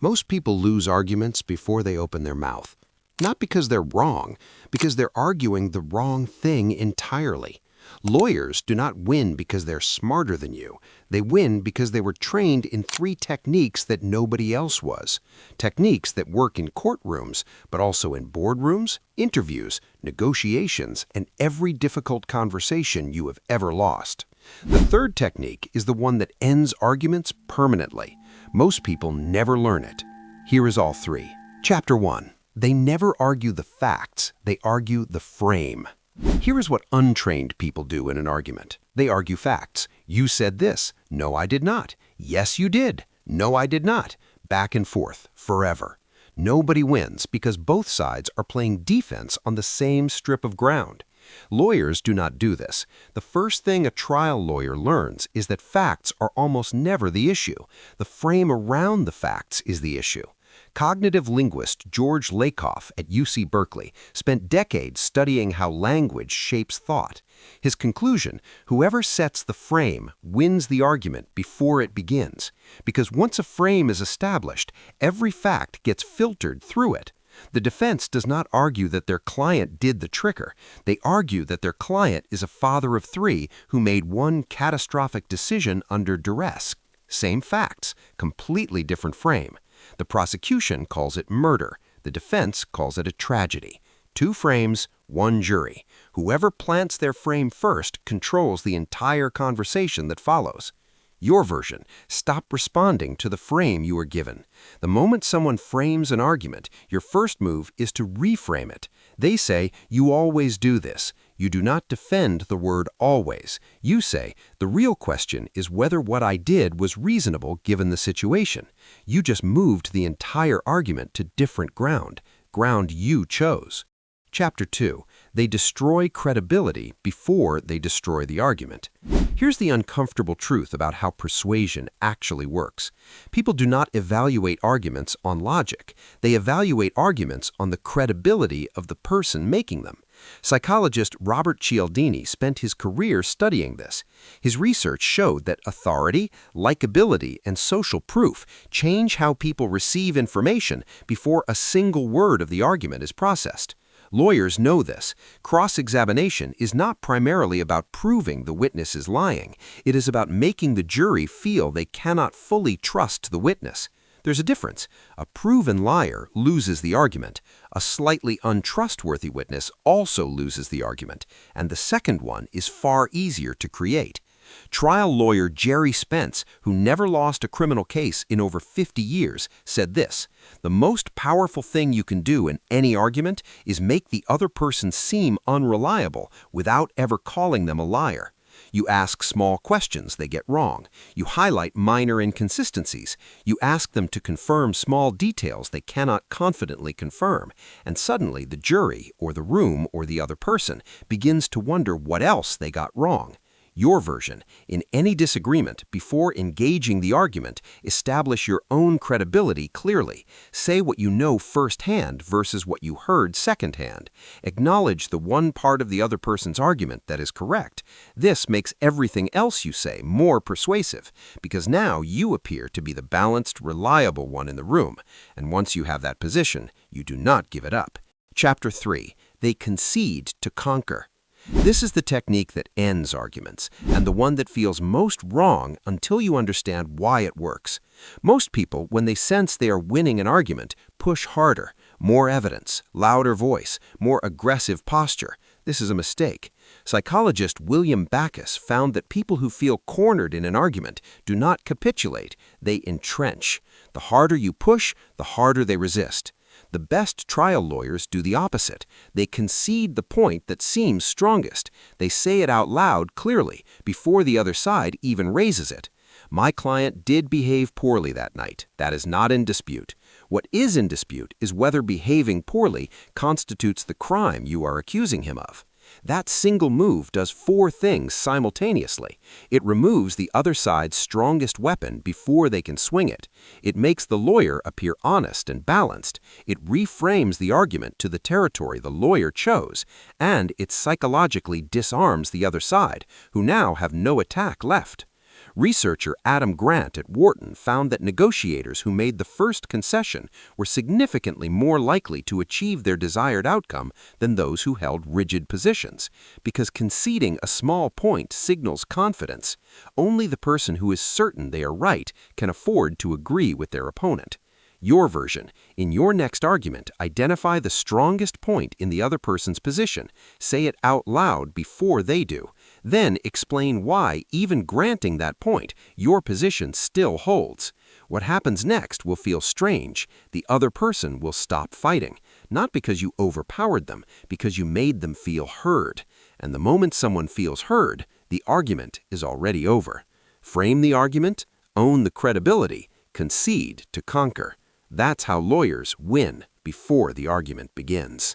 Most people lose arguments before they open their mouth. Not because they're wrong, because they're arguing the wrong thing entirely. Lawyers do not win because they're smarter than you. They win because they were trained in three techniques that nobody else was. Techniques that work in courtrooms, but also in boardrooms, interviews, negotiations, and every difficult conversation you have ever lost. The third technique is the one that ends arguments permanently. Most people never learn it. Here is all three. Chapter 1. They never argue the facts, they argue the frame. Here is what untrained people do in an argument. They argue facts. You said this. No, I did not. Yes, you did. No, I did not. Back and forth, forever. Nobody wins because both sides are playing defense on the same strip of ground. Lawyers do not do this. The first thing a trial lawyer learns is that facts are almost never the issue. The frame around the facts is the issue. Cognitive linguist George Lakoff at UC Berkeley spent decades studying how language shapes thought. His conclusion, whoever sets the frame wins the argument before it begins. Because once a frame is established, every fact gets filtered through it. The defense does not argue that their client did the trigger. They argue that their client is a father of three who made one catastrophic decision under duress. Same facts, completely different frame. The prosecution calls it murder. The defense calls it a tragedy. Two frames, one jury. Whoever plants their frame first controls the entire conversation that follows. Your version. Stop responding to the frame you were given. The moment someone frames an argument, your first move is to reframe it. They say, "You always do this." You do not defend the word always. You say, "The real question is whether what I did was reasonable given the situation." You just moved the entire argument to different ground you chose. Chapter 2. They destroy credibility before they destroy the argument. Here's the uncomfortable truth about how persuasion actually works. People do not evaluate arguments on logic. They evaluate arguments on the credibility of the person making them. Psychologist Robert Cialdini spent his career studying this. His research showed that authority, likability, and social proof change how people receive information before a single word of the argument is processed. Lawyers know this. Cross-examination is not primarily about proving the witness is lying. It is about making the jury feel they cannot fully trust the witness. There's a difference. A proven liar loses the argument. A slightly untrustworthy witness also loses the argument, and the second one is far easier to create. Trial lawyer Jerry Spence, who never lost a criminal case in over 50 years, said this: "The most powerful thing you can do in any argument is make the other person seem unreliable without ever calling them a liar. You ask small questions they get wrong. You highlight minor inconsistencies. You ask them to confirm small details they cannot confidently confirm. And suddenly the jury, or the room, or the other person begins to wonder what else they got wrong." Your version. In any disagreement, before engaging the argument, establish your own credibility clearly. Say what you know firsthand versus what you heard secondhand. Acknowledge the one part of the other person's argument that is correct. This makes everything else you say more persuasive, because now you appear to be the balanced, reliable one in the room. And once you have that position, you do not give it up. Chapter 3. They concede to conquer. This is the technique that ends arguments, and the one that feels most wrong until you understand why it works. Most people, when they sense they are winning an argument, push harder, more evidence, louder voice, more aggressive posture. This is a mistake. Psychologist William Backus found that people who feel cornered in an argument do not capitulate, they entrench. The harder you push, the harder they resist. The best trial lawyers do the opposite. They concede the point that seems strongest. They say it out loud clearly, before the other side even raises it. My client did behave poorly that night. That is not in dispute. What is in dispute is whether behaving poorly constitutes the crime you are accusing him of. That single move does 4 things simultaneously. It removes the other side's strongest weapon before they can swing it. It makes the lawyer appear honest and balanced. It reframes the argument to the territory the lawyer chose. And it psychologically disarms the other side, who now have no attack left. Researcher Adam Grant at Wharton found that negotiators who made the first concession were significantly more likely to achieve their desired outcome than those who held rigid positions, because conceding a small point signals confidence. Only the person who is certain they are right can afford to agree with their opponent. Your version. In your next argument, identify the strongest point in the other person's position. Say it out loud before they do. Then explain why, even granting that point, your position still holds. What happens next will feel strange. The other person will stop fighting, not because you overpowered them, because you made them feel heard. And the moment someone feels heard, the argument is already over. Frame the argument, own the credibility, concede to conquer. That's how lawyers win before the argument begins.